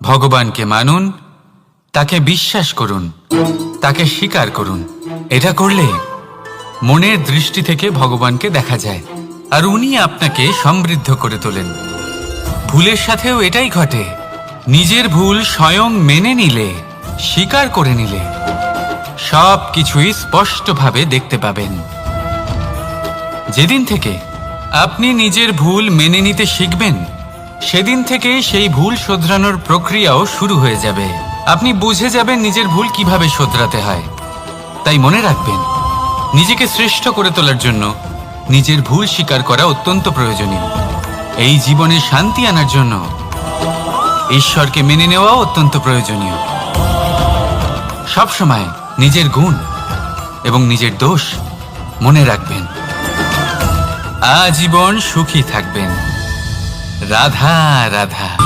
ভগবানকে মানুন, তাকে বিশ্বাস করুন, তাকে স্বীকার করুন। এটা করলে মনের দৃষ্টি থেকে ভগবানকে দেখা যায়, আর উনি আপনাকে সমৃদ্ধ করে তোলেন। ভুলের সাথেও এটাই ঘটে। নিজের ভুল স্বয়ং মেনে নিলে, স্বীকার করে নিলে সব কিছুই স্পষ্টভাবে দেখতে পাবেন। যেদিন থেকে আপনি নিজের ভুল মেনে নিতে শিখবেন, সেদিন থেকে সেই ভুল শোধরানোর প্রক্রিয়াও শুরু হয়ে যাবে। আপনি বুঝে যাবেন নিজের ভুল কিভাবে শোধরাতে হয়। তাই মনে রাখবেন, নিজেকে শ্রেষ্ঠ করে তোলার জন্য নিজের ভুল স্বীকার করা অত্যন্ত প্রয়োজনীয়। এই জীবনে শান্তি আনার জন্য ঈশ্বরকে মেনে নেওয়াও অত্যন্ত প্রয়োজনীয়। সবসময় নিজের গুণ এবং নিজের দোষ মনে রাখবেন। আজীবন সুখী থাকবেন। রাধা রাধা।